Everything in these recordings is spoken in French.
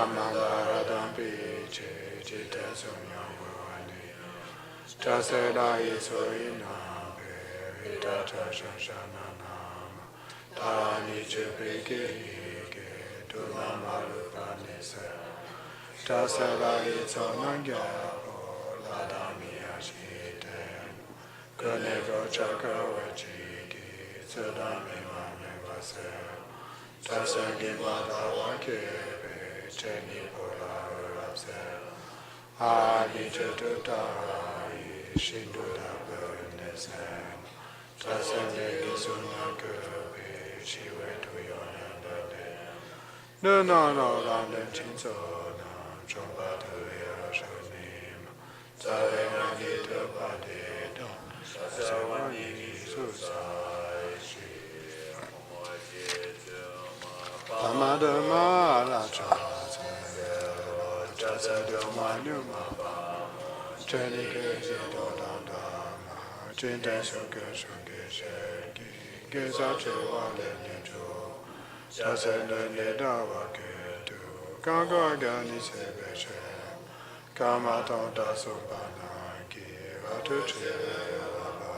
Yamambaradampi Chitasumyavani Tasela Isoinam Vitata Shanshananam Tani Chupiki Tulamalupanisa Tasela Isonangabo Ladami Ashiten Kunego Chakawachiki Sudami Mamivase Tasagi Madawakebe Cheni Pola Rapse Ani Chatutai Shinduda Burnesen Tasagi Sunakabe Shiwe Tuyonandade No London Chinsona Chobatu Yashonim Savena Gita Padedo Savani Susai Pamadama La Chasa Domanuma Chanike Dodandama Chintan Suka Shaki Gesachi Wale Nijo Tasenda Nedawa Ketu Kanga Gani Sebeshe Kamaton Dasubana Vatu Chilaba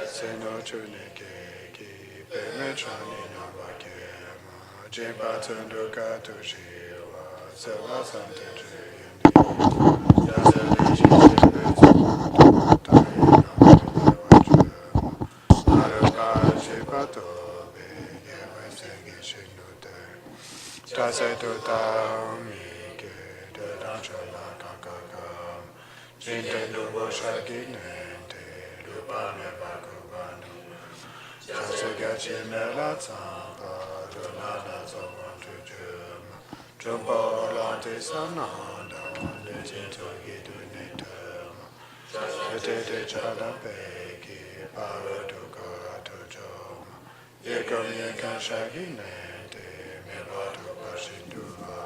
Seno Chunike Pemetrani Navakema Jimpatundu Katushiwa Savasante Yasali Chichibetu Taina Maruka Jipato Begewesegi Shinute Tasetu Taumi Danchala Kakakam Nintendo Boshaki Nente Lupane Bakubanu Jasagachi Mela Tsamba Donada Zobantu Jum Jumbo Lanti Sananda Letinto Gidu Nitum Yetete Chala Peki Paraduko Atujum Yekam Yekan Shagi Nente Mebatu Bashinduva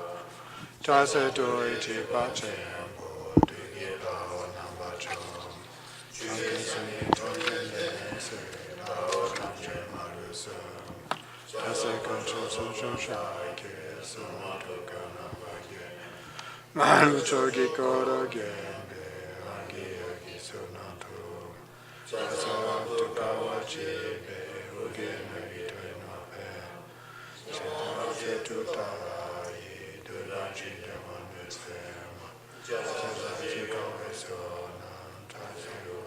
Tasetu Ichi Pachembo Dugiba Onambachum Shankisani Tokenese Lao Kamche Marusum Taseko Chusu Shake Sumato Kanabage Marucho Gikoro Gembe Agi Agi Sunato Tasara Tukawachibe Ugena Itoinope Chitaje Tutai Dulaji Demonesem Jasaji Kawesona Tasiru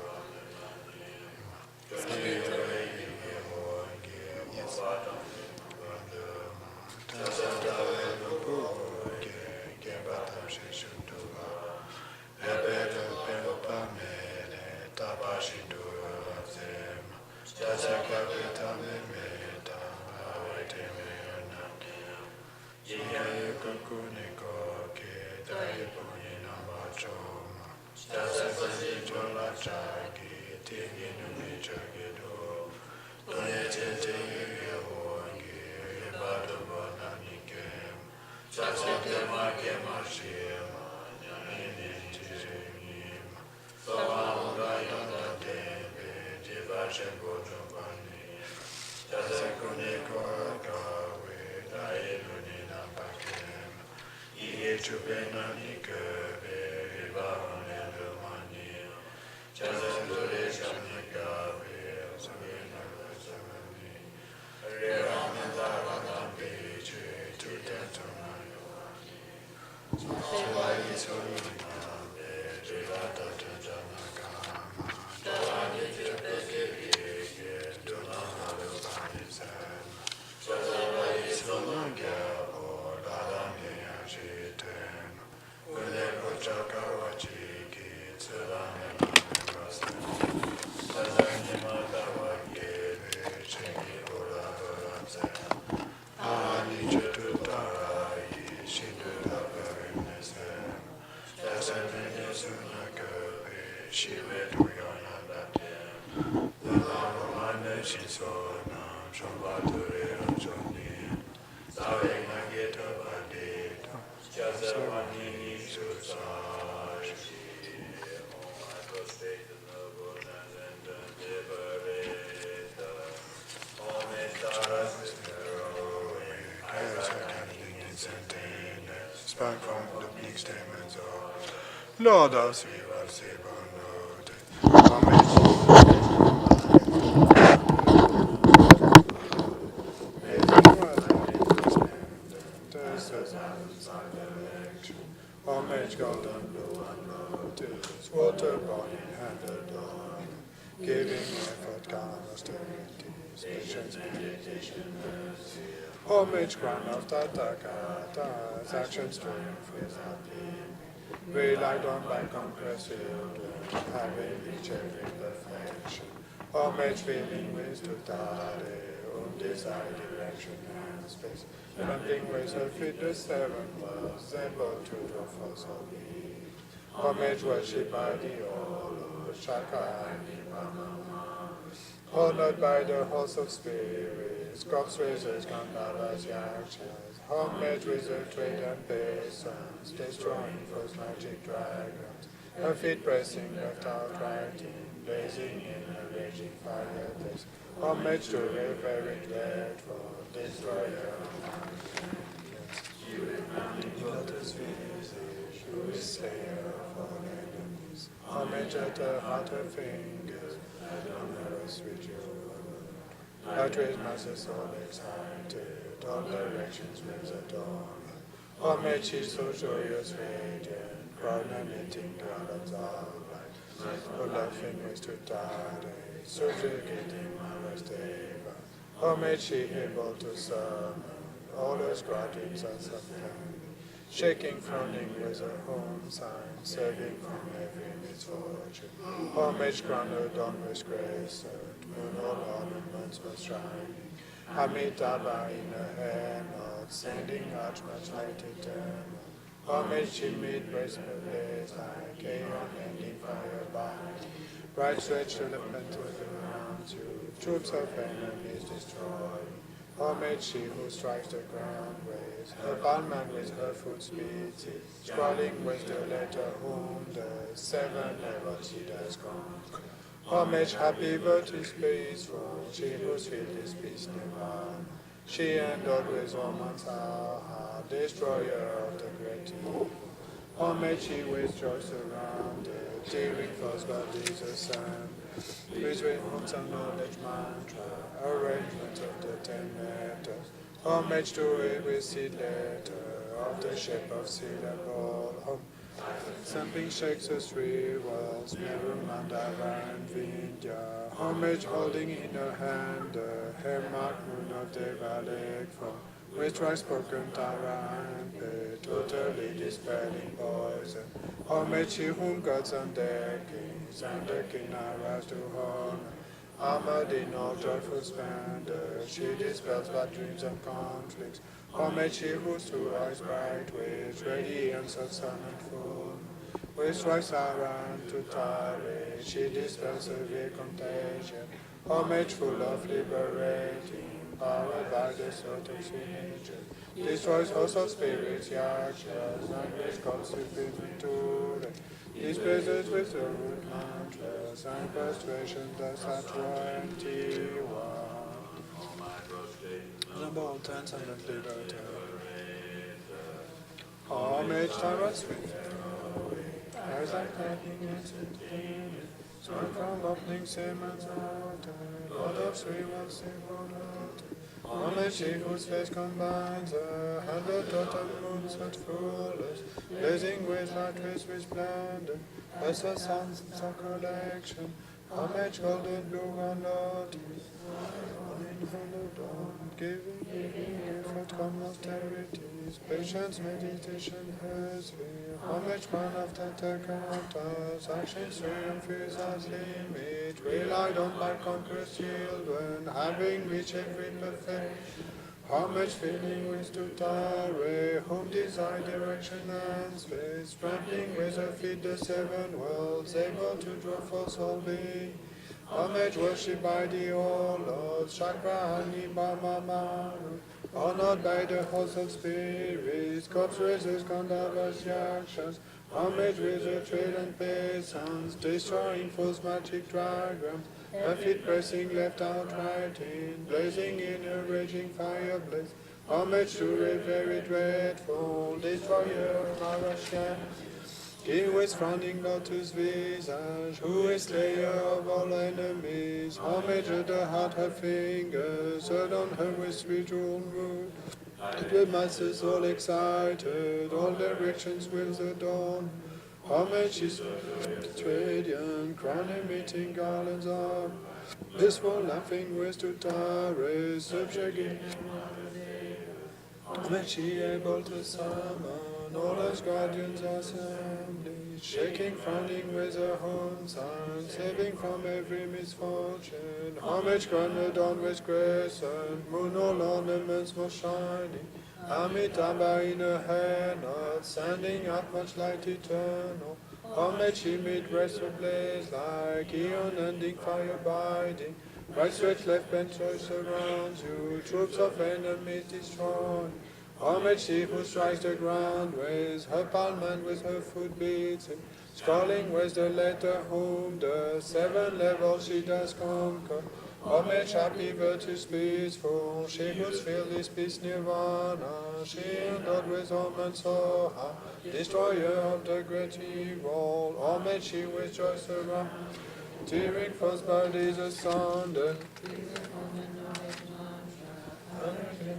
sprang from the bleak stamens of Lord of Three was Saber noted. Homage Homage golden blue unnoticed, water burning handed on, giving effort calm austerities, patience, meditation, mercy. Homage crown of Tathagata's action strength without limit, relied on by compressive having reached every perfection. Homage feeling with to Tade, desire direction and space. Planting ways of fit the seven worlds, able to draw for so be. Homage worship by the Olo, Shaka and Brahma. Honored by the host of spirits, crops, razors, Gandharvas, Yakshas. Homage with the trade and peasants, destroying first magic dragons. Her feet pressing left out writing, blazing in a raging fireplace. Homage to a very dreadful destroyer of mountains. Lotus visage, who is slayer of all enemies. Homage at her heart, her fingers, and on her sweet jewel. Outraged masses soul excited, all directions winds adorn. Homage she's so joyous, radiant, proud and knitting garlands of light. Her laughing ways to tide, subjugating my rest eva. Homage she able to summon all those gratitudes and something, shaking, frowning with her home sign, saving from every misfortune. Homage crowned on with grace, moon all ornaments were shining. Amitabha in her hand, not sending arch much light eternal. Homage she made brace her blaze like aeon ending fire by. Bright stretched to the plenty around you, troops of enemies destroyed. Homage she who strikes the ground waves, her bondman with her foot speeds, scrawling with the letter whom the seven never she does conquer. Homage happy virtues peaceful, she whose feet is peace nirvana. She endowed with woman's heart, destroyer of the great evil. Homage she with joy surrounded, tearing false bodies asunder. With wounds and knowledge mantra, arrangement of the 10 letters. Homage to a receipt letter of the shape of syllable. Something shakes the three worlds, Meru, Mandara, and Vindhya. Homage holding in her hand the hair-marked moon of Devalik form, with right-spoken Tara and Pe, totally dispelling poison. Homage she whom gods and their kings and the Kinnaras do honor. Armored in all joyful splendor, she dispels bad dreams and conflicts. Homage she whose two eyes bright with radiance of sun and full. With strikes around to Tare, she dispels severe contagion. Homage full of liberating, powered by the sword of nature. Destroys hosts of spirits, yakshas, and with gods to displaces with the root mantras and frustrations thus at 21. The mountains and the liberator. Homage tyrants with as I clapping instantaneous, sword from opening Simon's altar, Lord of Three will save on altar. Homage she whose face combines 100 total moons at fullest, blazing with light with splendor, as the sun's collection. Homage golden blue and lotus, in her dawn, giving effort come austerities, patience, meditation, her sphere. Homage crown of Tathagata's actions triumph without limit, relied on by conquerors children, having reached every perfection. Homage filling with to Tare, whom desire direction and space, trampling with her feet the seven worlds, able to draw forth all being. Homage worshipped by the all lords, Chakrahani Bhamamaru, honored by the host of spirits, corpse raisers, Gandharvas, Yakshas. Homage with the trade and peasants, destroying false magic dragons, her feet pressing left out right in, blazing in a raging fire blaze. Homage to a very dreadful destroyer of Marashan. He who is frowning lotus visage, who is slayer of all enemies, homage at the heart her fingers, adorn her with spiritual mood. The masses all excited, all directions wills adorn. Homage is radiant, crown emitting garlands of blissful laughing ways to Tares, subjugating. Homage she able to summon all us guardians assembly, shaking, frowning with her home sign, saving from every misfortune. Homage crowned on with crescent, moon all ornaments most shining. Amitabha in her hand, not sending out much light eternal. Homage she made rest of blaze like eon ending fire abiding. Right stretch left bench choice surrounds you, troops of enemies destroy. Homage she who strikes the ground, with her palm and with her foot beats him. Scrolling with the letter whom the 7 levels she does conquer. Homage happy virtues peaceful, she whose field is peace nirvana. She endowed with Om and Soha, destroyer of the great evil. Homage she with joy surround, tearing false bodies asunder.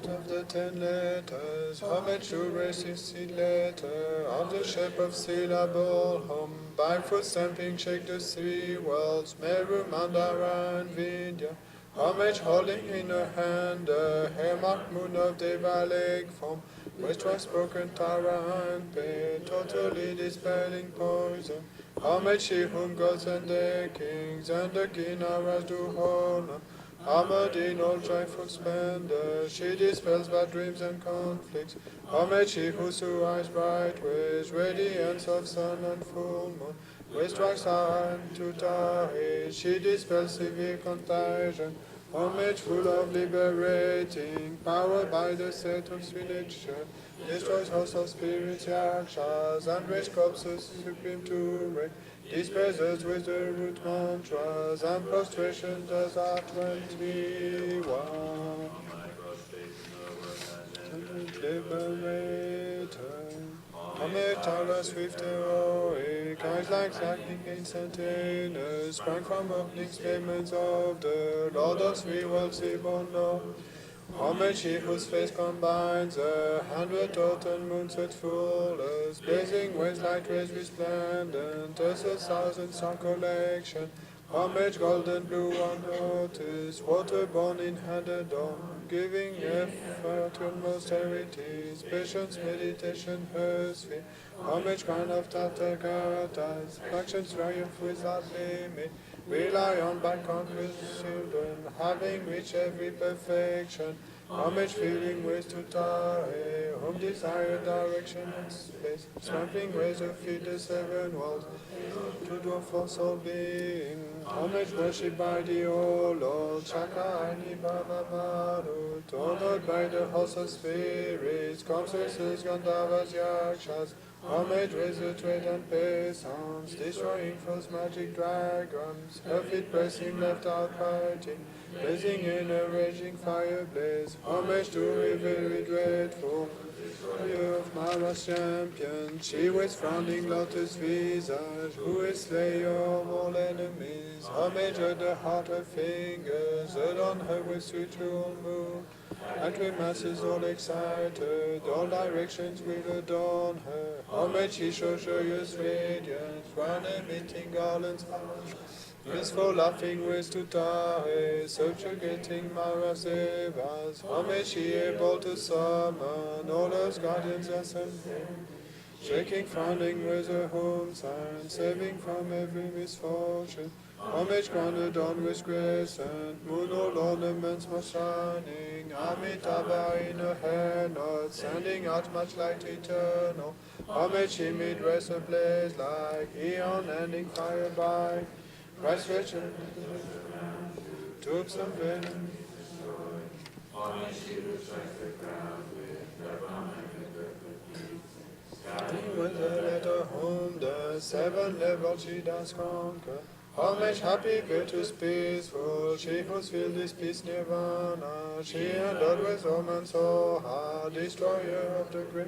Of the 10 letters, homage to receive seed letter of the shape of syllable hum. By foot stamping shake the 3 worlds, Meru, Mandara, and Vindhya. Homage holding in her hand the hair marked moon of Devalik form, which was broken Tara and Pe, totally dispelling poison. Homage she whom gods and their kings and the Ginaras do honor. Armored in all joyful splendor, she dispels bad dreams and conflicts. Homage she whose eyes bright with radiance of sun and full moon, with strikes her to Tahe, she dispels severe contagion. Homage full of liberating power by the set of sweet nature, destroys hosts of spirits, yakshas, and raised corpses supreme to reign. Disperses with the root mantras and prostration does our 21. Liberator, Amitara swift heroic, eyes like lightning in sentinels, sprang from opening statements of the Lord of 3 worlds, Ibono. Homage she whose face combines 100 total moons at fullest, blazing with light rays resplendent as 1,000 star collection. Homage golden blue unnoticed, water-born in hand adorned, giving effort to most heritage, patience, meditation, her sphere. Homage crown of Tathagatas, factions triumph without limit, rely on by conquerors children, having reached every perfection. Homage filling ways to Tahe, whom desire direction and space, trampling ways of feet the 7 worlds, to dwarf for soul being. Homage worshipped by the O Lord, Chaka Ani Baba Marut, honored by the host of spirits, Kamsasas, Gandhavas, Yakshas. Homage with the trade and peasants, destroying false magic dragons, her feet pressing left out fighting, blazing in a raging fire blaze. Homage to a very dreadful destroyer of Mara's champion, she with frowning lotus visage, who is slayer of all enemies. Homage at the heart her fingers, adorn her with sweet jewel moon. And we masses all excited, all directions will adorn her. Homage she shows joyous radiance, crown emitting garlands high. Blissful laughing ways to Tahe, subjugating Mara's evas. Homage she able to summon all those guardians assembled, shaking, frowning with her home sign, saving from every misfortune. Homage crowned on with crescent, moon all ornaments most shining. Amitabha in her hand, not sending out much light eternal. Homage she made rest ablaze like eon ending fire by. Christ Richard, troops of venom. Homage she who strikes the ground with her palm and with her feet. He was a letter whom the 7 levels she does conquer. Homage happy, virtuous, peaceful, she whose field is peace nirvana. She endowed with Om and Soha, destroyer of the great.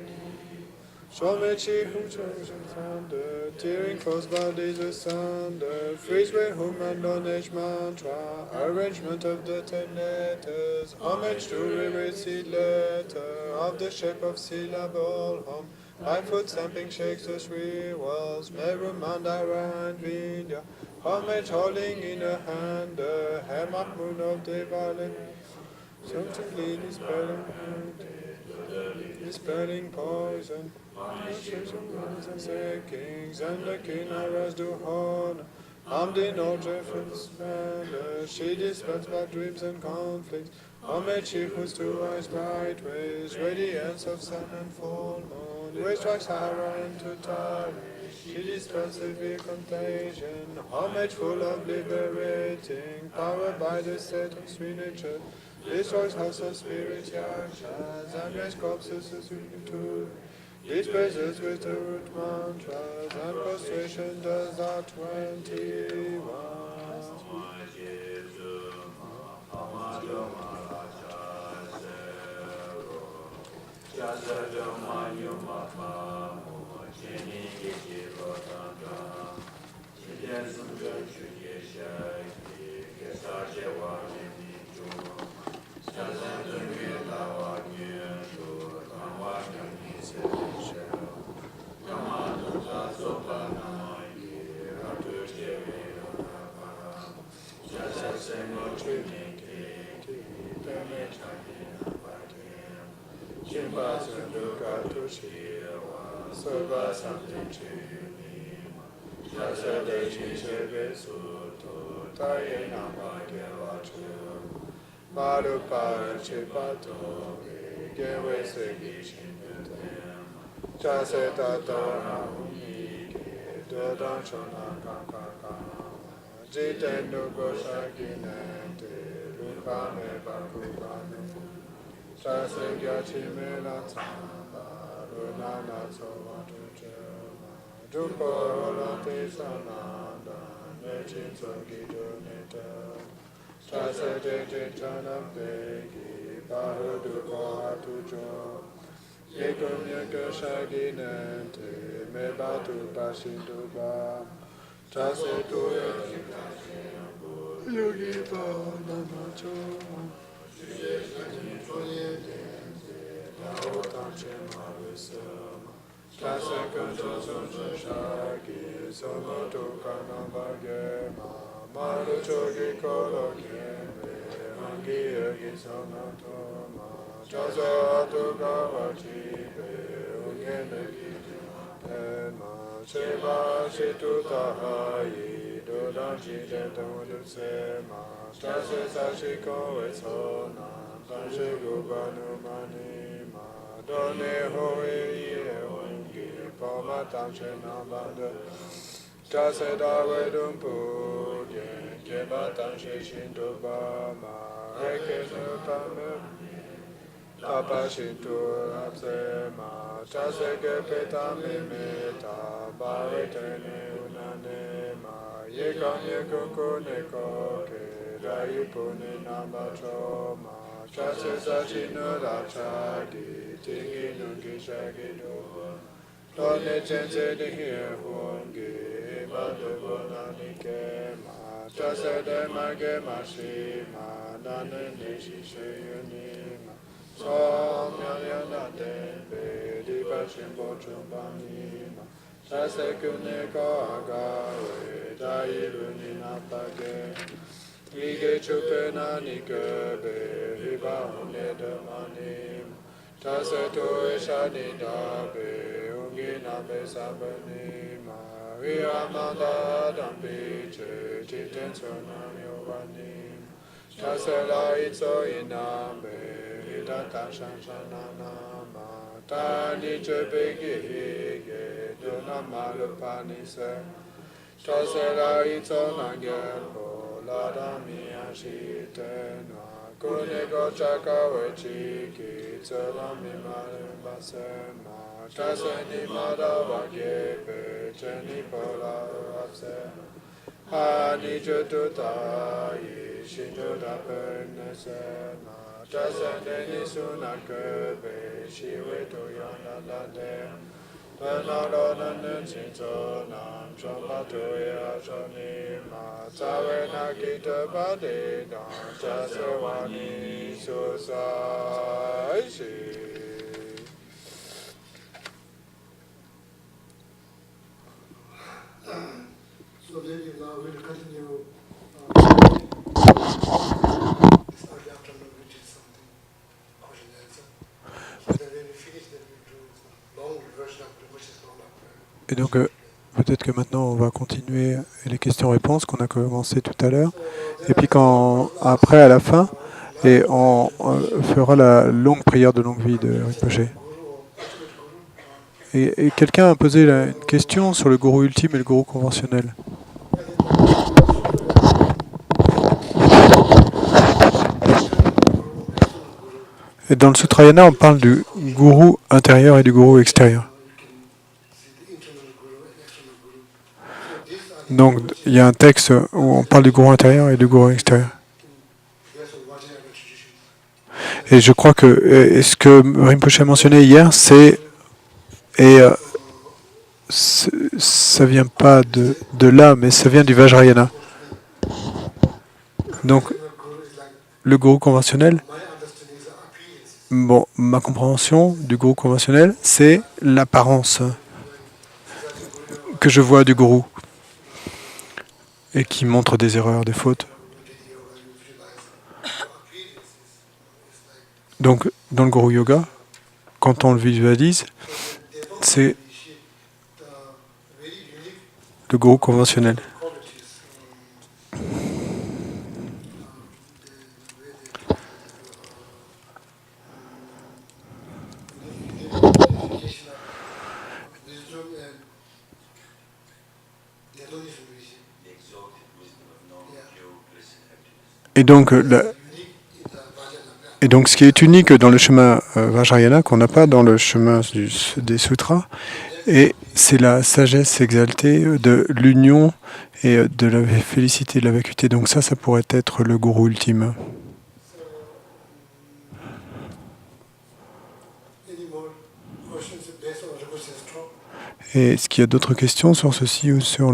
Shamachi who chose and thunder, tearing false bodies asunder, freeze with whom and knowledge mantra, arrangement of the 10 letters, homage to revered letter, of the shape of syllable home, by foot stamping shakes the three walls, Meru Mandara and Vidya, homage holding in a hand, the hammock moon of Devali, subtly dispelling poison. Kings and the king arise to honor. Armed in all joyful splendor, she dispels bad dreams and conflicts. Homage she whose two eyes bright ways, radiance of sun and full moon, which strikes Hera into Tari. She dispels severe contagion, homage full of liberating, power by the set of sweet nature. Destroys house of spirits, yakshas, and raise corpses to disperses with the root mantras, and prostration does not 21. Benalonan Sinsonam Shambhatuya Shanima Savena Kita Padina Jasawani Susaishi. So maybe now we'll continue this early afternoon, which is something question and answer. Then when we finish, then we do long version of Rinpoche's long Et donc, peut-être que maintenant, on va continuer les questions-réponses qu'on a commencé tout à l'heure. Et puis, après, à la fin, et on fera la longue prière de longue vie de Rinpoche. Et quelqu'un a posé une question sur le gourou ultime et le gourou conventionnel. Et dans le Sutrayana, on parle du gourou intérieur et du gourou extérieur. Donc, il y a un texte où on parle du gourou intérieur et du gourou extérieur. Et je crois que ce que Rinpoche a mentionné hier, ça vient pas de là, mais ça vient du Vajrayana. Donc, le gourou conventionnel, bon, ma compréhension du gourou conventionnel, c'est l'apparence que je vois du gourou et qui montre des erreurs, des fautes. Donc, dans le gourou yoga, quand on le visualise, c'est le gourou conventionnel. Et donc, ce qui est unique dans le chemin Vajrayana, qu'on n'a pas dans le chemin des sutras, et c'est la sagesse exaltée de l'union et de la félicité, de la vacuité. Donc ça pourrait être le gourou ultime. Et est-ce qu'il y a d'autres questions sur ceci ou sur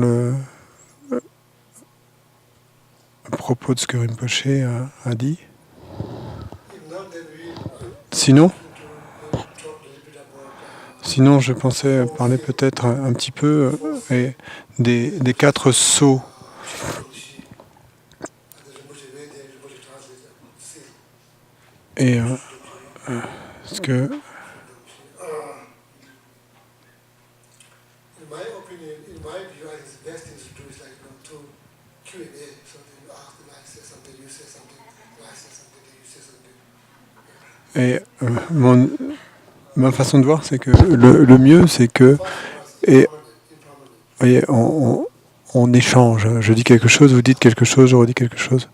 à propos de ce que Rinpoche a dit? Sinon, je pensais parler peut-être un petit peu des 4 sceaux. Et ce que... Et ma façon de voir, c'est que le mieux, c'est que voyez, on échange. Je dis quelque chose, vous dites quelque chose, je redis quelque chose.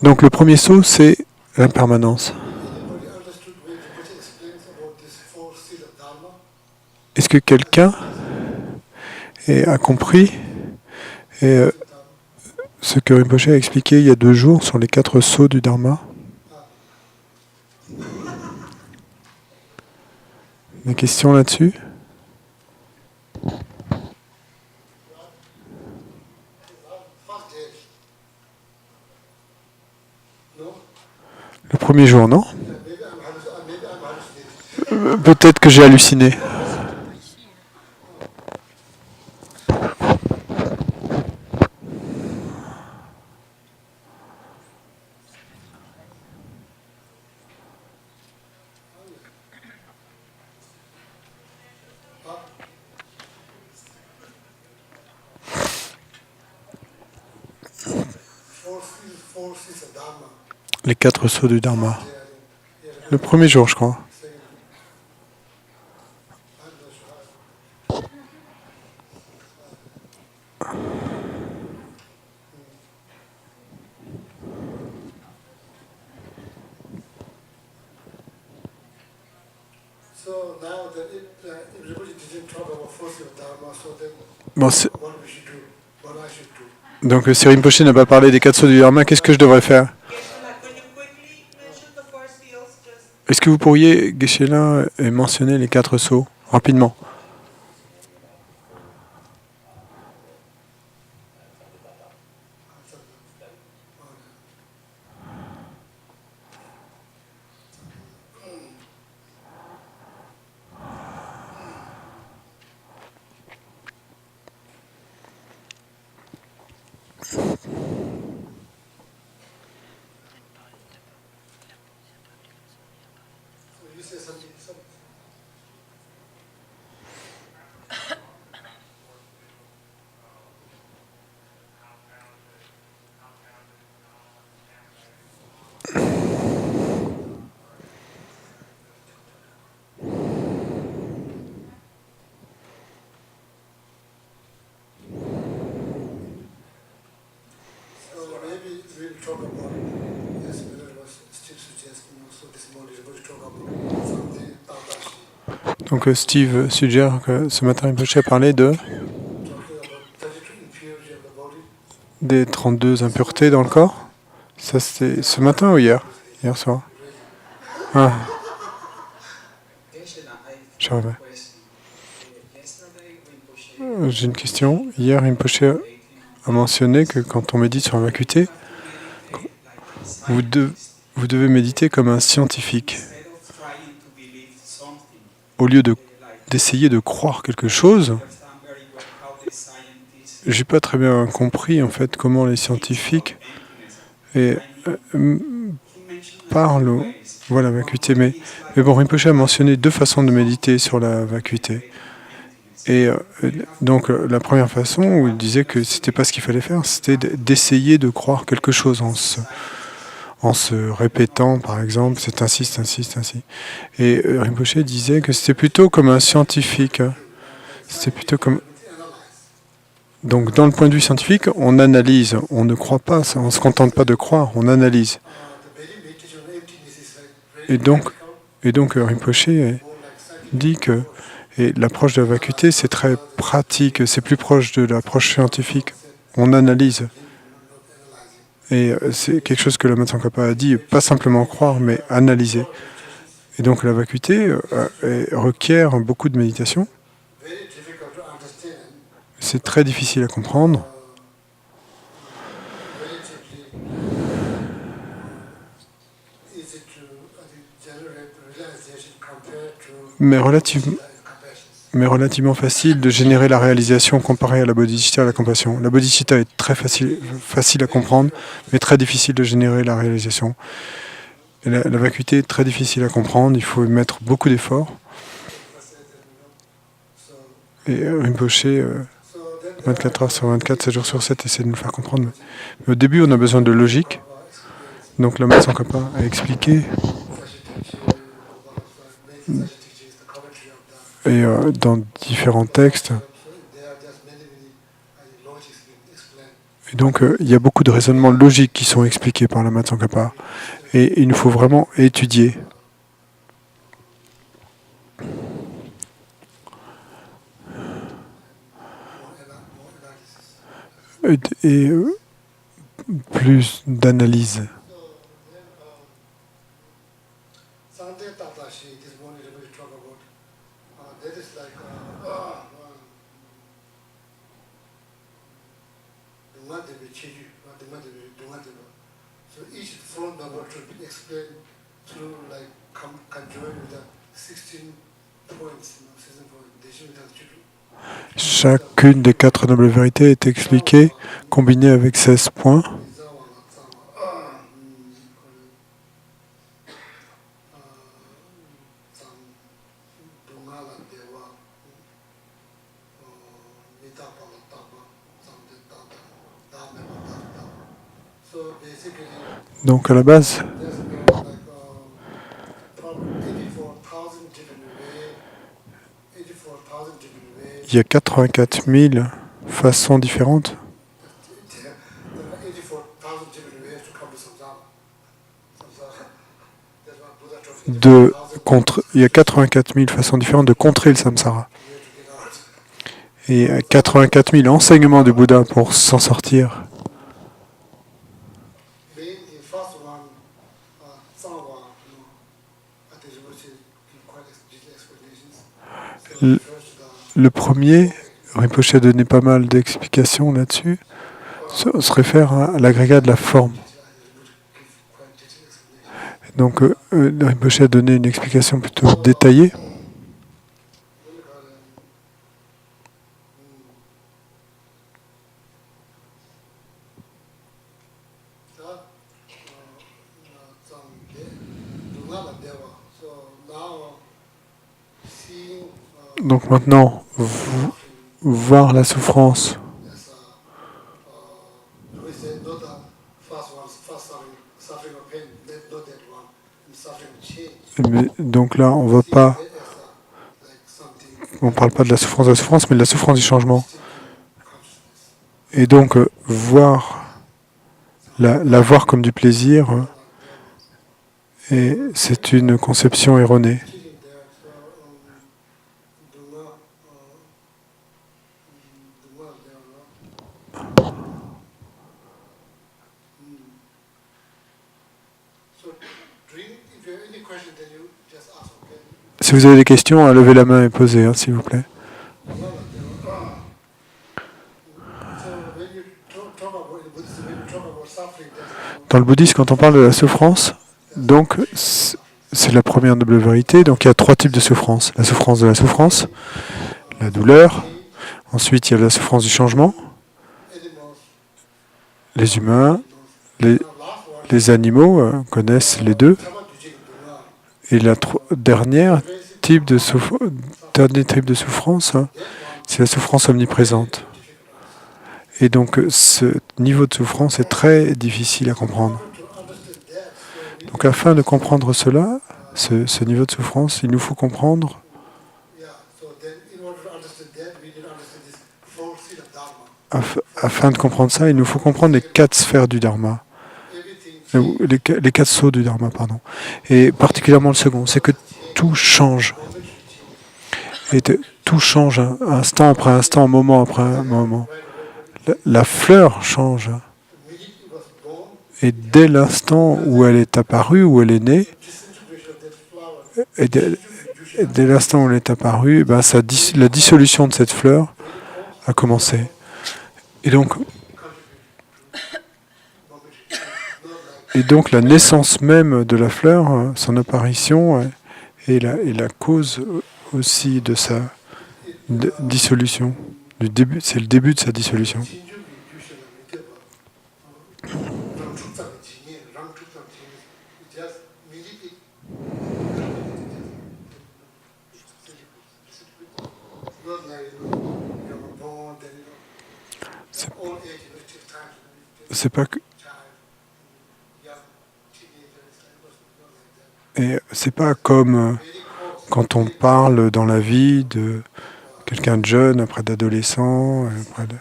Donc le premier saut, c'est l'impermanence. Est-ce que quelqu'un a compris ce que Rinpoche a expliqué il y a 2 jours sur les 4 sauts du Dharma? Des questions là-dessus? Le premier jour, non? Peut-être que j'ai halluciné. Les 4 sauts du Dharma. Le premier jour, je crois. Bon, donc si Rinpoche n'a pas parlé des 4 sauts du Dharma, qu'est-ce que je devrais faire? Est-ce que vous pourriez, Geshe-la, mentionner les 4 sauts rapidement? So maybe we'll talk about, as Miller was still suggesting, also this morning we're going to talk about something Tadashi, Donc Steve suggère que ce matin Rinpoche a parlé de talking about 32 impurity of the body. des 32 impuretés dans le corps. Ça c'était ce matin ou hier? Hier soir. Ah, j'arrive. J'ai une question. Hier, Rinpoche a mentionné que quand on médite sur la vacuité, vous devez méditer comme un scientifique. Au lieu d'essayer de croire quelque chose, j'ai pas très bien compris en fait comment les scientifiques parlent voilà, la vacuité. Mais bon, Rinpoche a mentionné deux façons de méditer sur la vacuité. Et donc la première façon où il disait que c'était pas ce qu'il fallait faire, c'était d'essayer de croire quelque chose en se répétant, par exemple, c'est ainsi, c'est ainsi, c'est ainsi. Et Rinpoche disait que c'était plutôt comme un scientifique. C'était plutôt comme... Donc dans le point de vue scientifique, on analyse, on ne croit pas, on ne se contente pas de croire, on analyse. The very meditation on emptiness is like very Et donc Rinpoche dit que et l'approche de la vacuité, c'est très pratique, c'est plus proche de l'approche scientifique. On analyse. Et c'est quelque chose que la Tsongkhapa a dit, pas simplement croire, mais analyser. Et donc la vacuité requiert beaucoup de méditation. very difficult to understand. C'est très difficile à comprendre, Relatively easy to generate realization compared to mais compassion. relativement facile de générer la réalisation comparée à la bodhicitta et à la compassion. La bodhicitta est très facile à comprendre, mais très difficile de générer la réalisation. Et la vacuité est très difficile à comprendre, il faut y mettre beaucoup d'efforts. Et Rinpoche, 24 heures sur 24, 7 jours sur 7, essaie de nous faire comprendre. Mais au début, on a besoin de logique. Donc la Tsongkhapa a expliqué. Et dans différents textes. Et donc, il y a beaucoup de raisonnements logiques qui sont expliqués par la Tsongkhapa. Et il nous faut vraiment étudier. Et plus d'analyse. Sunday Tadashi, this morning we will talk about, that is like Dungadevi Chiju, Dungadevi. So each phone number should be explained through like conjoined with the 16 points, 16 points, Deshu Vidan Chiju. Chacune des 4 nobles vérités est expliquée, combinée avec 16 points. Donc à la base, il y a 84 000 façons différentes il y a 84 000 façons différentes de contrer le samsara. Et 84 000 enseignements du Bouddha pour s'en sortir. Le premier, Rinpoche a donné pas mal d'explications là-dessus, se réfère à l'agrégat de la forme. Donc, Rinpoche a donné une explication plutôt détaillée. seeing Donc maintenant, voir la souffrance, as we say, not the first one, first suffering of pain, not that one, and suffering change. mais donc là, on ne Seeing that as like something parle pas de la souffrance, mais de la souffrance du changement. distinctive consciousness. Et donc, voir, la voir comme du plaisir, et c'est une conception erronée. Teaching there, so Duma there, so dream, if you have any question, then you just ask, okay? Si vous avez des questions, levez la main et posez, hein, s'il vous plaît. So when you talk about in Buddhism, when you talk about suffering, that's Dans le bouddhisme, quand on parle de la souffrance, donc c'est la première noble vérité. Donc il y a 3 types de souffrance. La souffrance de la souffrance, la douleur. Ensuite, il y a la souffrance du changement. animals, Les humains, les, last one, les animaux connaissent les deux. Tama Dujing Duma, Et la dernière dernier type de souffrance, hein, c'est la souffrance omniprésente. Et donc ce niveau de souffrance est très difficile à comprendre. Donc afin de comprendre cela, ce niveau de souffrance, il nous faut comprendre, yeah, so then in order to understand that, we need to understand this four seed of Dharma. afin de comprendre ça, il nous faut comprendre les 4 sphères du Dharma, Everything les 4 sauts du Dharma, pardon. Et particulièrement le second, c'est que tout change. Et tout change instant après instant, moment après moment. La fleur change. immediately was born, Et dès l'instant où elle est apparue, où elle est née, disintegration of that flower, et dès l'instant où elle est apparue, ben, la dissolution de cette fleur a commencé. Et donc, la naissance même de la fleur, son apparition, est la cause aussi de sa dissolution. C'est le début de sa dissolution. C'est pas que, et c'est pas comme quand on parle dans la vie de quelqu'un de jeune, après d'adolescent, après de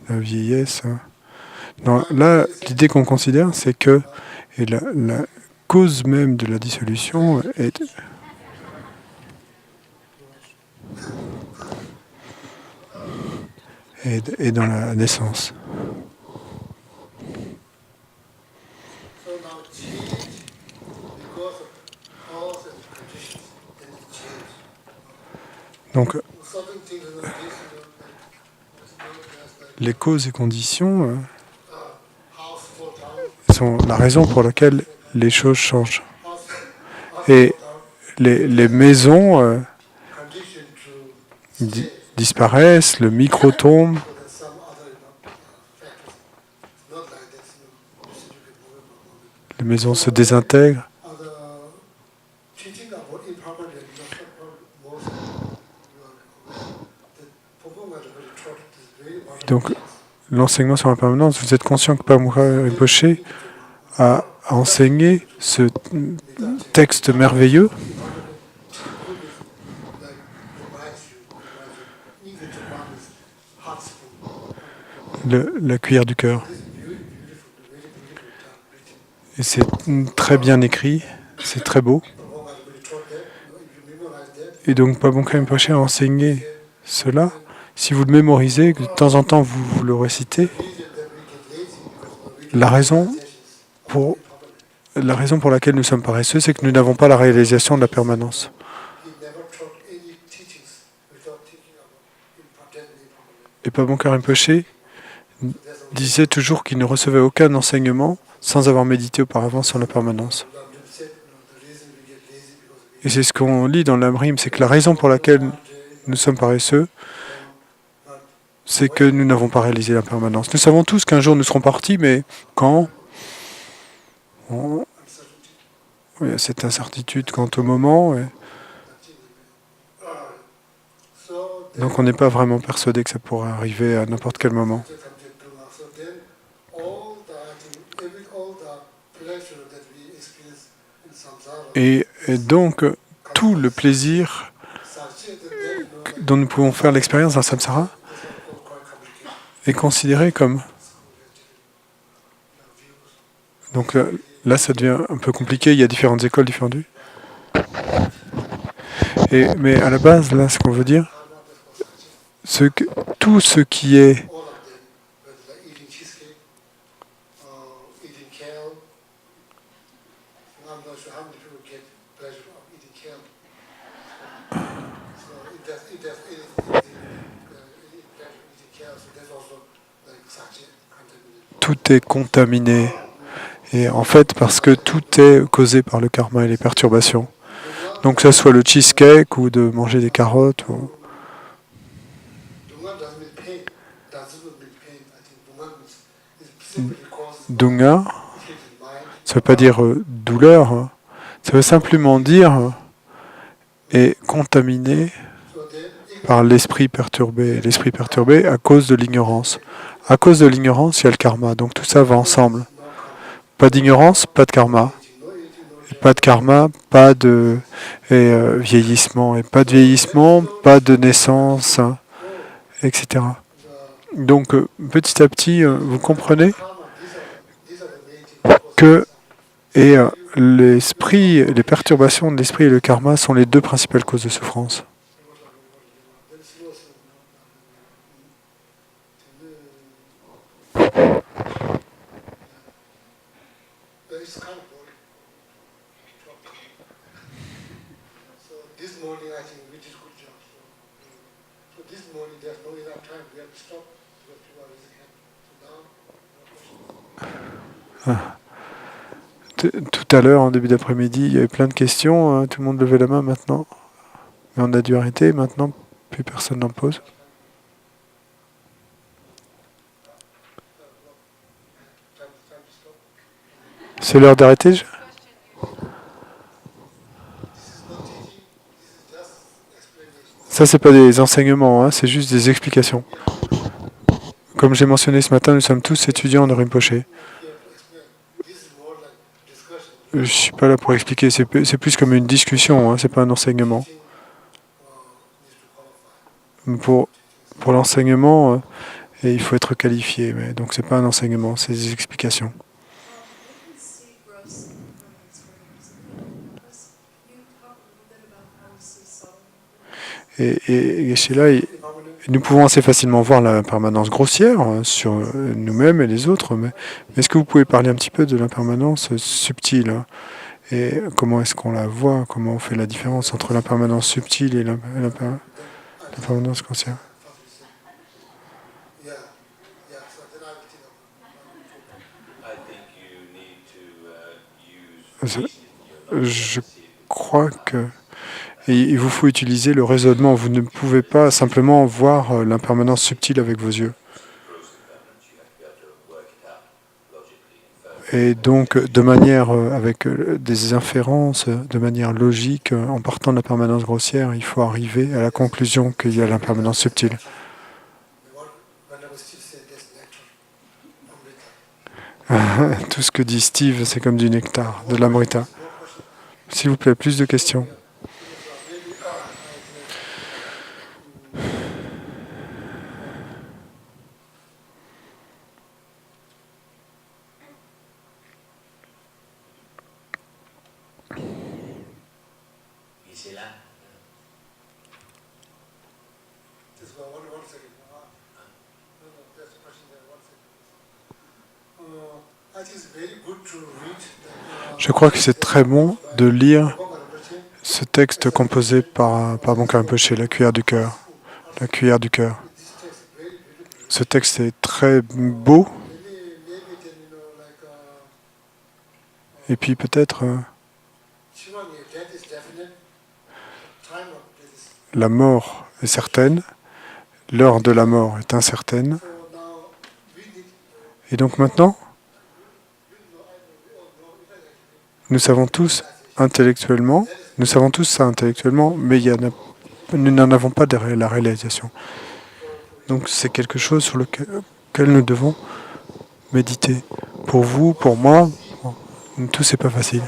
la vieillesse. Non, là, l'idée qu'on considère, c'est que et la cause même de la dissolution est dans la naissance. Donc, les causes et conditions sont la raison pour laquelle les choses changent. Et les maisons disparaissent, le micro tombe, les maisons se désintègrent. Donc, l'enseignement sur l'impermanence, vous êtes conscient que Pamukha Rinpoche a enseigné ce texte merveilleux, la cuillère du cœur. Et c'est très bien écrit, c'est très beau. Et donc Pamukha Rinpoche a enseigné cela. Si vous le mémorisez, que de temps en temps vous le récitez, la raison pour laquelle nous sommes paresseux, c'est que nous n'avons pas la réalisation de la permanence. Et Pamukha Rinpoche disait toujours qu'il ne recevait aucun enseignement sans avoir médité auparavant sur la permanence. Et c'est ce qu'on lit dans l'Amrim, c'est que la raison pour laquelle nous sommes paresseux, c'est que nous n'avons pas réalisé la permanence. Nous savons tous qu'un jour nous serons partis, mais quand il y a cette incertitude quant au moment. Donc on n'est pas vraiment persuadé que ça pourrait arriver à n'importe quel moment. So then all the, I think, all the pleasure that we experience in samsara, Et donc, tout le plaisir Satchit, then, dont nous pouvons faire l'expérience dans samsara that's what we call quite complicated. est considéré comme... Donc là, ça devient un peu compliqué, il y a différentes écoles, différentes vues. Mais à la base, là, ce qu'on veut dire, tout ce qui est All of them, whether like eating cheesecake, eating kale. I'm not sure how many people get pleasure of eating kale. So it does any pleasure eating kale. So that's also like Satchit contaminated. tout est contaminé. Et en fait, parce que tout est causé par le karma et les perturbations. Donc, que ce soit le cheesecake ou de manger des carottes. Ou... Dunga doesn't mean pain. Doesn't mean pain. I think Dunga means it simply causes Dunga, hidden mind. ça ne veut pas dire douleur. Hein. Ça veut simplement dire est contaminé So then, par l'esprit perturbé. L'esprit perturbé à cause de l'ignorance. À cause de l'ignorance, il y a le karma. Donc tout ça va ensemble. Pas d'ignorance, pas de karma. Et pas de karma, pas de vieillissement. Et pas de vieillissement, pas de naissance, etc. Donc petit à petit, vous comprenez these are the main things. que l'esprit, les perturbations de l'esprit et le karma sont les deux principales causes de souffrance. It's kind of boring. So this morning I think we did a good job. So this morning there's no enough time. We have to stop because people are raising hand. So now, no questions. Tout à l'heure, en début d'après-midi, il y avait plein de questions. Hein, tout le monde levait la main maintenant. Mais on a dû arrêter. Maintenant, plus personne n'en pose. Time to stop. C'est l'heure d'arrêter. This is not teaching. This is just explanation. Ça, c'est pas des enseignements, hein, c'est juste des explications. Comme j'ai mentionné ce matin, nous sommes tous étudiants de Rinpoche. Here to explain. This is more like discussion. Je suis pas là pour expliquer, c'est plus comme une discussion, hein, c'est pas un enseignement. Teaching needs to qualify. Pour l'enseignement, il faut être qualifié, mais donc c'est pas un enseignement, c'est des explications. We can see gross impermanence very easily. Can you talk a little bit about how we see subtle impermanence? Et chez là, nous pouvons assez facilement voir l'impermanence grossière sur nous-mêmes et les autres, mais est-ce que vous pouvez parler un petit peu de l'impermanence subtile hein, et comment est-ce qu'on la voit, comment on fait la différence entre l'impermanence subtile et l'impermanence grossière? Yeah. Yeah. So then I will think of I think you need to use Je- reasoning. Je crois que il vous faut utiliser le raisonnement. Vous ne pouvez pas simplement voir l'impermanence subtile avec vos yeux. Gross impermanence, you have to be able to work it out logically. Et donc, de manière, avec des inférences, de manière logique, en partant de la permanence grossière, il faut arriver à la conclusion qu'il y a l'impermanence subtile. when I was still saying this nectar, Amrita. Tout ce que dit Steve, c'est comme du nectar, de l'amrita. More questions. S'il vous plaît, plus de questions. Maybe Gisela? this one second. No, that's a question there. 1 second. I think it's very good to read. Je crois que c'est très bon de lire ce texte composé par Bongka Rinpoche, la cuillère du cœur. La cuillère du cœur. This text is very beautiful. Ce texte est très beau, Maybe then et puis peut-être Shivani, death is definite. Time of death is. la mort est certaine, l'heure de la mort est incertaine, So now we need. et donc maintenant, We all know intellectually. nous savons tous intellectuellement, nous savons tous ça intellectuellement, mais il y en a nous n'en avons pas de la réalisation. Donc c'est quelque chose sur lequel nous devons méditer. Pour vous, pour moi, bon, tout c'est pas facile.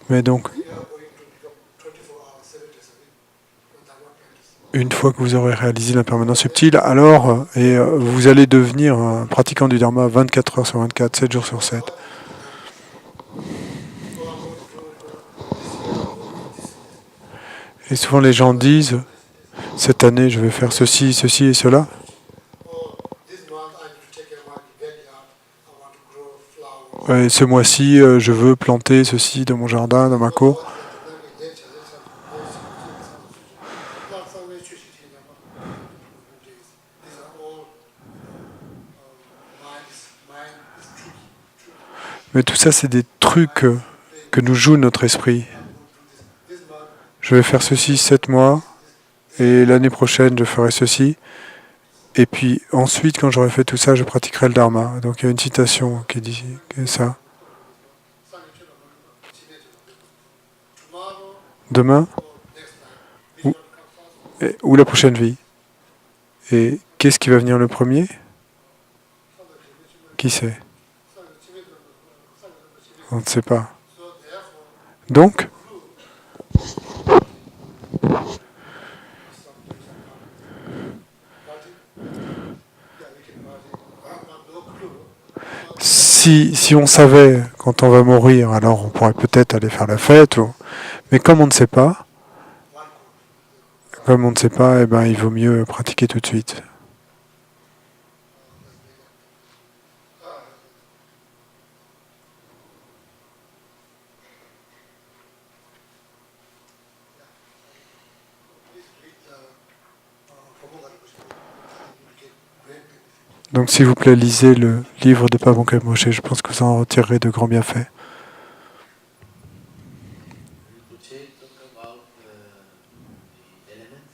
Mais donc, we are going to become 24 hours, 7 days a week with Dharma practice. une fois que vous aurez réalisé l'impermanence subtile, alors vous allez devenir un pratiquant du Dharma 24 heures sur 24, 7 jours sur 7. Et souvent les gens disent, cette année je vais faire ceci, ceci et cela. Et ce mois-ci, je veux planter ceci dans mon jardin, dans ma cour. Mais tout ça, c'est des trucs que nous joue notre esprit. Je vais faire ceci 7 mois, et l'année prochaine, je ferai ceci. Et puis ensuite, quand j'aurai fait tout ça, je pratiquerai le Dharma. Donc il y a une citation qui dit ça. Demain ou la prochaine vie. Et qu'est-ce qui va venir le premier? Qui sait? On ne sait pas. Donc, si on savait quand on va mourir, alors on pourrait peut-être aller faire la fête. Mais comme on ne sait pas, eh ben, il vaut mieux pratiquer tout de suite. Donc s'il vous plaît, lisez le livre de Pavanka Moshe, je pense que vous en retirerez de grands bienfaits. Rinpoche talk about the elements,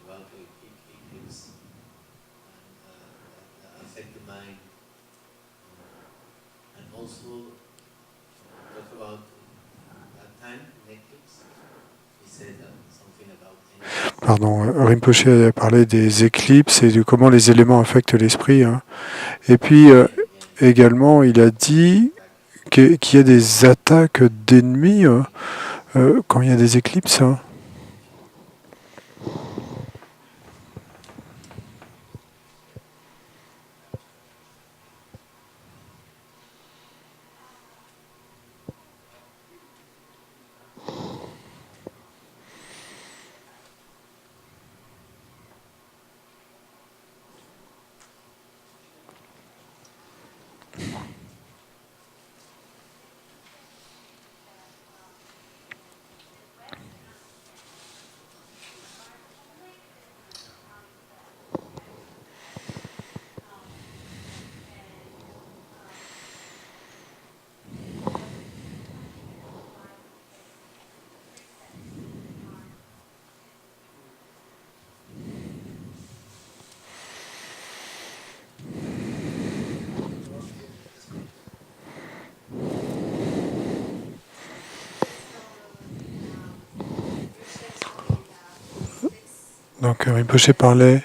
about the eclipse, and affect the mind, and also talk about that time in eclipse. He said something about Pardon, Rinpoche a parlé des éclipses et de comment les éléments affectent l'esprit. Hein. Et puis également, il a dit qu'il y a des attaques d'ennemis quand il y a des éclipses. Hein. Donc Rinpoche parlait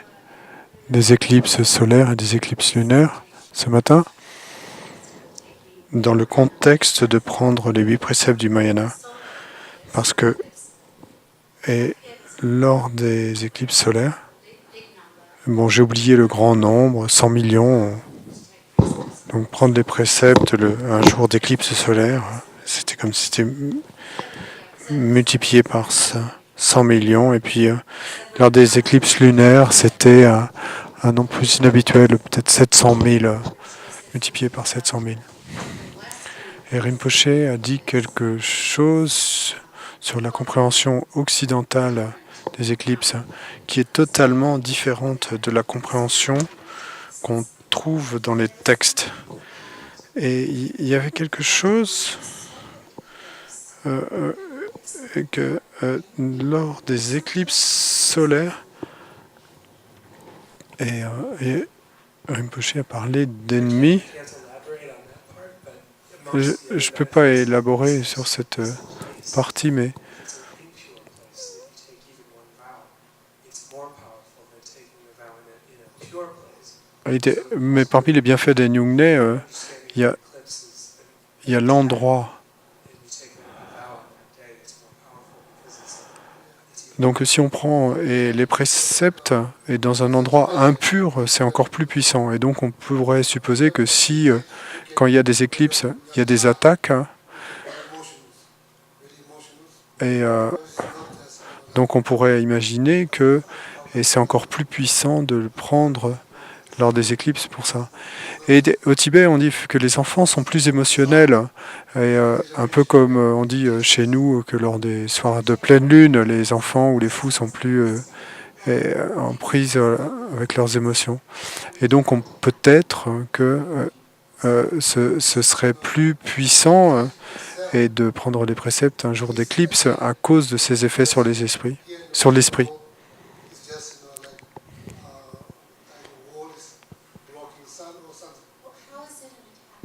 des éclipses solaires et des éclipses lunaires ce matin, dans le contexte de prendre les 8 préceptes du Mahayana, parce que lors des éclipses solaires, bon, j'ai oublié le grand nombre, 100 millions, donc prendre les préceptes un jour d'éclipse solaire, c'était comme si c'était multiplié par 100 millions, et puis lors des éclipses lunaires, c'était un nombre plus inhabituel, peut-être 700 000, multiplié par 700 000. Et Rinpoche a dit quelque chose sur la compréhension occidentale des éclipses, qui est totalement différente de la compréhension qu'on trouve dans les textes. Et il y avait quelque chose que lors des éclipses solaires, et Rinpoche a parlé d'ennemis. Je ne peux pas élaborer sur cette partie, mais Mais parmi les bienfaits des Nyungne, il y a, il y a l'endroit. Donc si on prend les préceptes et dans un endroit impur, c'est encore plus puissant. Et donc on pourrait supposer que si, quand il y a des éclipses, il y a des attaques, et donc on pourrait imaginer que et c'est encore plus puissant de le prendre lors des éclipses pour ça. Et au Tibet, on dit que les enfants sont plus émotionnels, et un peu comme on dit chez nous que lors des soirs de pleine lune, les enfants ou les fous sont plus en prise avec leurs émotions. Et donc peut-être que ce serait plus puissant et de prendre les préceptes un jour d'éclipse à cause de ces effets sur les esprits, sur l'esprit. It's just, like a wall is blocking sun or something. Well, how is it an attack?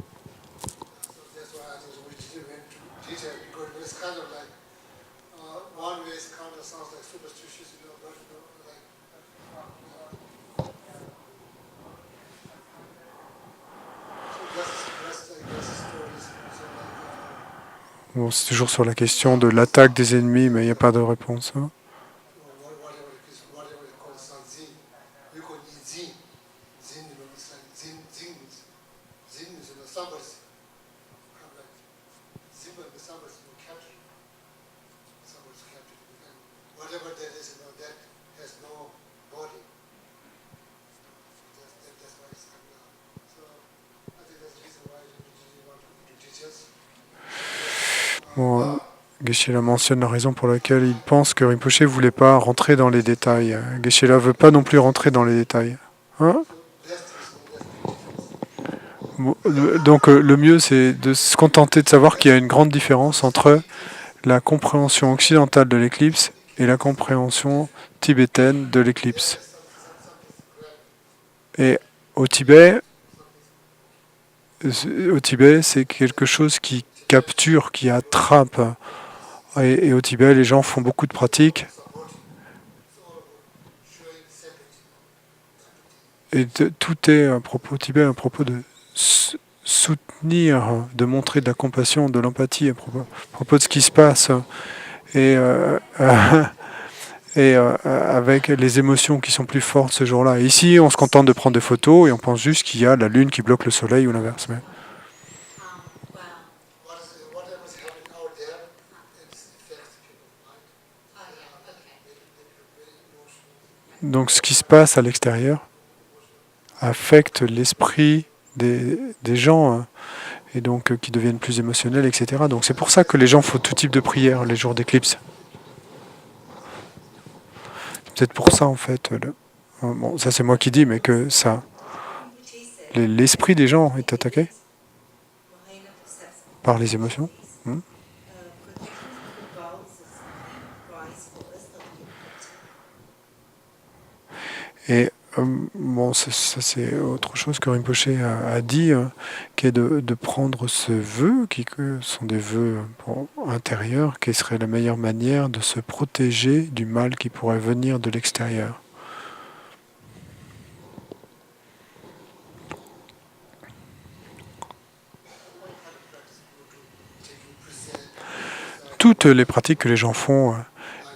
So that's why I think we didn't went to detail because it's kind of like one way it kind of sounds like superstitious, but like so that's I guess stories. So like Bon, c'est toujours sur la question de l'attaque des ennemis, mais il n'y a pas de réponse. Hein. whatever it calls Zin, we call it Zin. Zin, it's like Zin means somebody's kind of like Zin, but somebody's captured. Somebody's captured. And whatever that is, that has no body. That's why it's coming out. So I think that's the reason why you want to teach us. Bon, Geshe-la mentionne la raison pour laquelle il pense que Rinpoche ne voulait pas rentrer dans les détails. Geshe-la ne veut pas non plus rentrer dans les détails. Hein? Bon, donc le mieux, c'est de se contenter de savoir qu'il y a une grande différence entre la compréhension occidentale de l'éclipse et la compréhension tibétaine de l'éclipse. Et au Tibet, c'est quelque chose qui capture, qui attrape. Et au Tibet, les gens font beaucoup de pratiques. Et tout est à propos au Tibet, à propos de soutenir, de montrer de la compassion, de l'empathie à propos de ce qui se passe. Et, avec les émotions qui sont plus fortes ce jour-là. Et ici, on se contente de prendre des photos et on pense juste qu'il y a la lune qui bloque le soleil ou l'inverse. Mais... Whatever's happening out there, it affects people's mind. Very emotional. Donc ce qui se passe à l'extérieur affecte l'esprit des gens et donc qui deviennent plus émotionnels, etc. Donc c'est pour ça que les gens font tout type de prières les jours d'éclipse. C'est peut-être pour ça en fait. Bon, ça c'est moi qui dis, mais que ça, l'esprit des gens est attaqué par les émotions. Et bon, ça c'est autre chose que Rinpoche a dit, qui est de prendre ce vœu, qui sont des vœux intérieurs, qui serait la meilleure manière de se protéger du mal qui pourrait venir de l'extérieur. Toutes les pratiques que les gens font,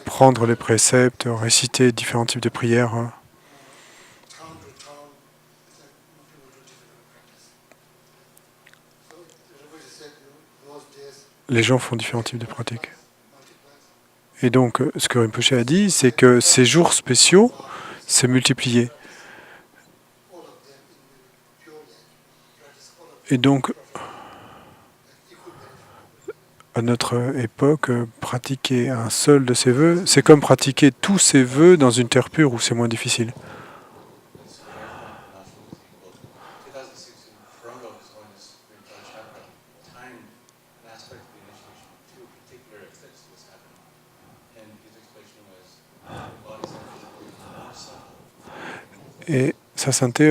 prendre les préceptes, réciter différents types de prières, Town to town, it's like people do different practice. So everybody said, those days, les gens font différents types de pratiques. multiplies. Et donc, ce que Rinpoche a dit, c'est que ces jours spéciaux, c'est multiplié. All of them in pure land, practice all of Et donc, them equal benefit. à notre époque, pratiquer un seul de ces vœux, c'est comme pratiquer tous ces vœux dans une terre pure où c'est moins difficile. 2016 Toronto, His Holiness Rinpoche Chakra timed an aspect of the initiation to a particular eclipse that was happening. And his explanation was the bodies and physical more subtle Et sa sainteté,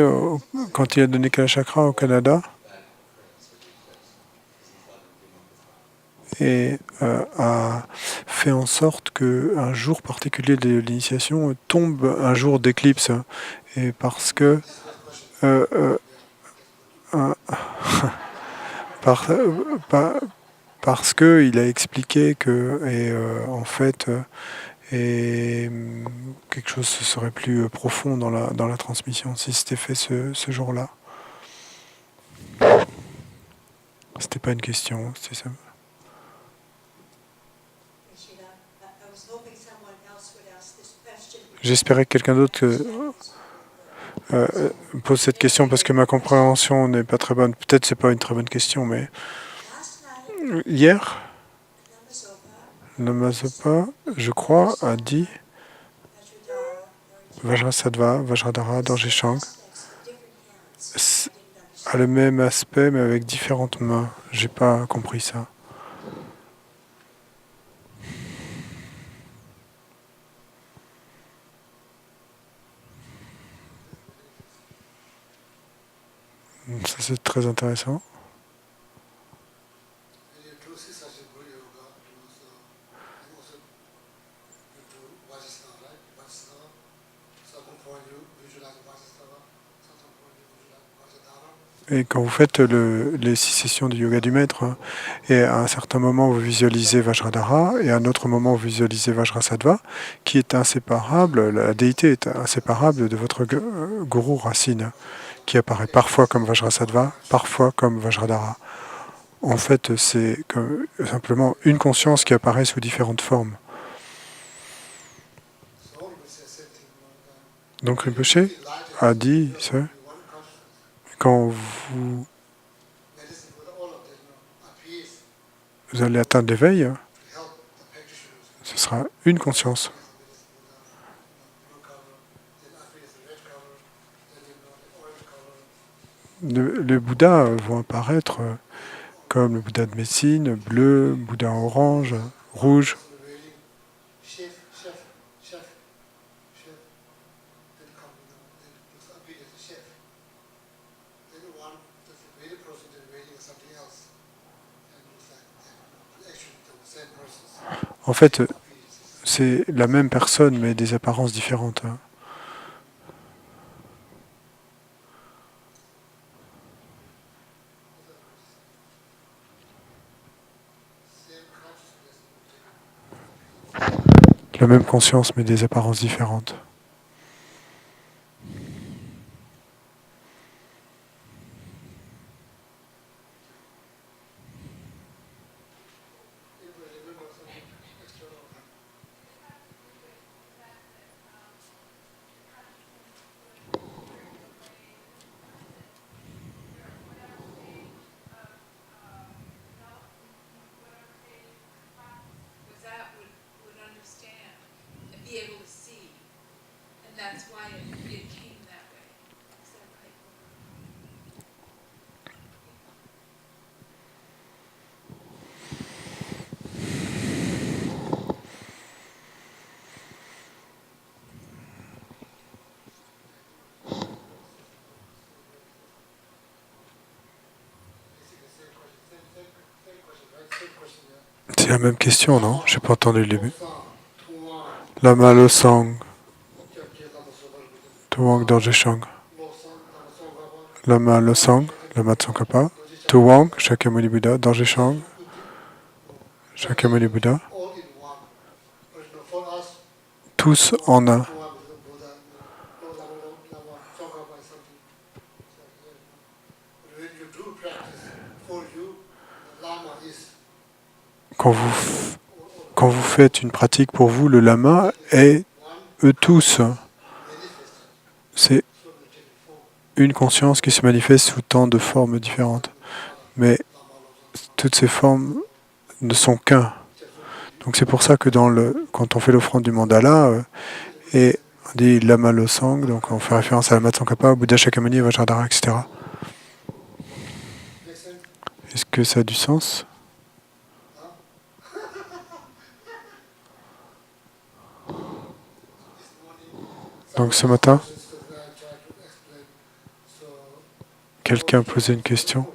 quand il a donné Kala Chakra au Canada, that occurrence of the eclipse, because he thought it would be more profound. et a fait en sorte qu'un jour particulier de l'initiation tombe un jour d'éclipse. Et parce que un- par- pa- parce que il a expliqué que en fait et quelque chose serait plus profond dans la transmission si c'était fait ce jour-là. C'était pas une question, c'est ça. J'espérais que quelqu'un d'autre pose cette question parce que ma compréhension n'est pas très bonne. Peut-être c'est pas une très bonne question, mais hier, Lama Zopa, je crois, a dit Vajrasattva, Vajradhara, Dorje a le même aspect mais avec différentes mains. J'ai pas compris ça. Ça c'est très intéressant. When you do Sisajiburi Yoga, you also do Vajrasana, right? Vajrasana. Certain point you visualize Vajrasana, certain point you visualize Vajradhara. Et quand vous faites les 6 sessions du yoga du maître, hein, et à un certain moment vous visualisez Vajradhara, et à un autre moment vous visualisez Vajrasattva, qui est inséparable, la déité est inséparable de votre gourou racine, qui apparaît parfois comme Vajrasattva, parfois comme Vajradhara. En fait, c'est simplement une conscience qui apparaît sous différentes formes. So all we say same thing. Donc Rinpoche a dit ça, One consciousness. quand vous Medicine with all of them appears vous allez atteindre l'éveil, to help the practitioners. ce sera une conscience. Blue cover, then appears the red cover, then the orange cover. Les Bouddhas vont apparaître comme le Bouddha de médecine, bleu, Bouddha orange, rouge. So the reading, chef, chef, chef, chef. Then come, then it appears as a chef. Then one, the reading person, then reading something else. And it's like they're actually the same person. En fait, c'est la même personne, mais des apparences différentes. La même conscience, mais des apparences différentes. Was that would understand and be able to see, and that's why it came that way. Is that right? C'est la même question, non? J'ai pas entendu le début. Lama Losang, Tuwang Dorje Shang. Lama Losang, Lama Tsongkhapa. Tuwang, Shakyamuni Buddha, Dorje Shang. Shakyamuni Buddha. All in one. But for us, Tous en un. one is the Buddha, no Lama, Tsongkhapa is something. But when you do practice, for you, the Lama is Quand vous faites une pratique pour vous, le lama est eux tous. C'est une conscience qui se manifeste sous tant de formes différentes. Mais toutes ces formes ne sont qu'un. Donc c'est pour ça que quand on fait l'offrande du mandala, et on dit Lama Losang, donc on fait référence à Lama Tsongkhapa, Bouddha Shakyamuni, Vajradhara, etc. Est-ce que ça a du sens? Donc ce matin, quelqu'un posait une question.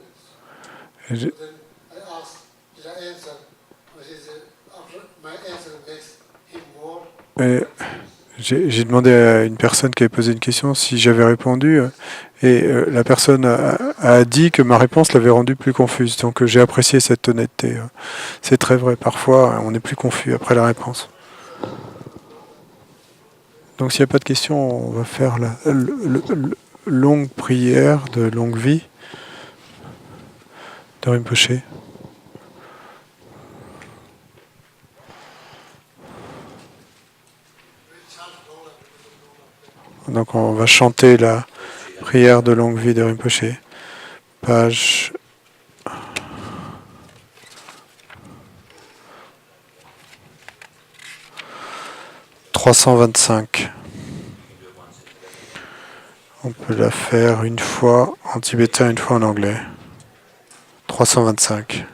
Et Then I asked, did I answer? After my answer Et j'ai demandé à une personne qui avait posé une question si j'avais répondu, et la personne a dit que ma réponse l'avait rendue plus confuse. Donc j'ai apprécié cette honnêteté. C'est très vrai. Parfois, on est plus confus après la réponse. Donc s'il n'y a pas de questions, on va faire la longue prière de longue vie de Rinpoché. Donc on va chanter la prière de longue vie de Rinpoché. Page 325. On peut la faire une fois en tibétain, une fois en anglais. 325.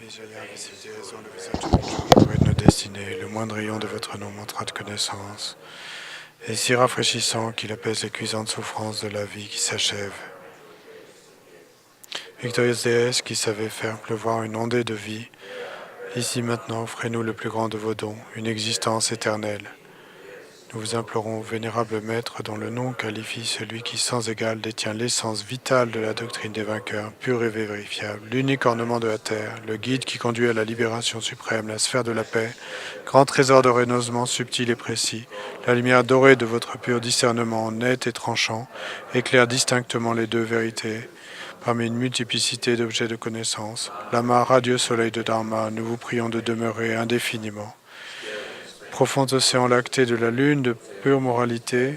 visibilité dans le visage de notre jour et de nos destinées, le moindre rayon de votre nom montrera de connaissance, et si rafraîchissant qu'il apaise les cuisantes souffrances de la vie qui s'achève. Victorieuse déesse qui savait faire pleuvoir une ondée de vie, ici maintenant offrez-nous le plus grand de vos dons, une existence éternelle. Nous vous implorons, vénérable Maître, dont le nom qualifie celui qui sans égal détient l'essence vitale de la doctrine des vainqueurs, pure et vérifiable, l'unique ornement de la terre, le guide qui conduit à la libération suprême, la sphère de la paix, grand trésor de renoncement subtil et précis, la lumière dorée de votre pur discernement, net et tranchant, éclaire distinctement les deux vérités. Parmi une multiplicité d'objets de connaissance, l'amas radieux soleil de Dharma, nous vous prions de demeurer indéfiniment. Profonds océans lactés de la lune de pure moralité,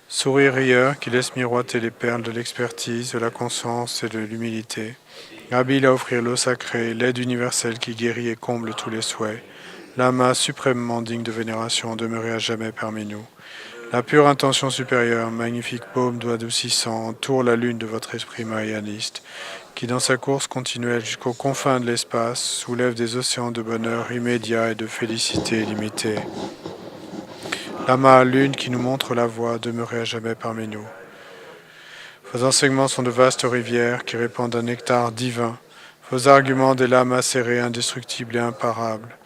sourire rieur qui laisse miroiter les perles de l'expertise, de la conscience et de l'humilité, habile à offrir l'eau sacrée, l'aide universelle qui guérit et comble tous les souhaits, l'âme suprêmement digne de vénération, demeurez à jamais parmi nous. La pure intention supérieure, magnifique baume d'adoucissant, entoure la lune de votre esprit marianiste, qui dans sa course continuelle jusqu'aux confins de l'espace soulève des océans de bonheur immédiat et de félicité illimitée. L'amas lune qui nous montre la voie, demeurez à jamais parmi nous. Vos enseignements sont de vastes rivières qui répandent un nectar divin. Vos arguments des lames acérées, indestructibles et imparables.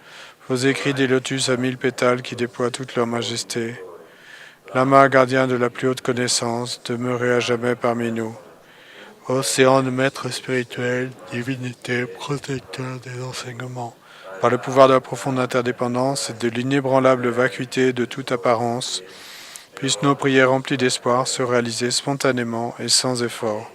Vos écrits des lotus à 1000 pétales qui déploient toute leur majesté. Lama gardien de la plus haute connaissance, demeurez à jamais parmi nous. Océan de maître spirituel, divinité, protecteur des enseignements. Par le pouvoir de la profonde interdépendance et de l'inébranlable vacuité de toute apparence, puissent nos prières remplies d'espoir se réaliser spontanément et sans effort.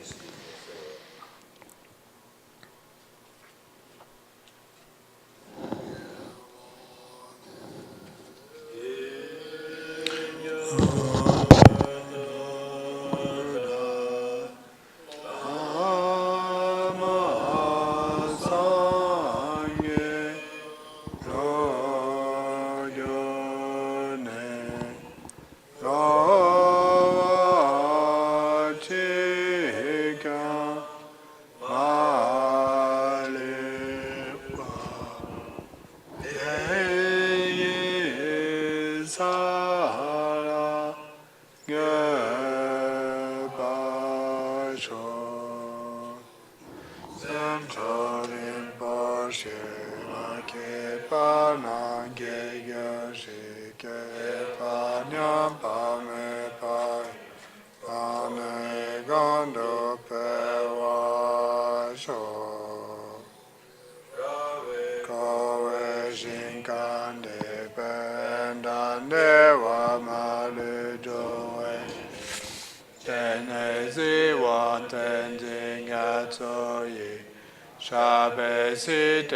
Page 328.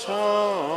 Shanti.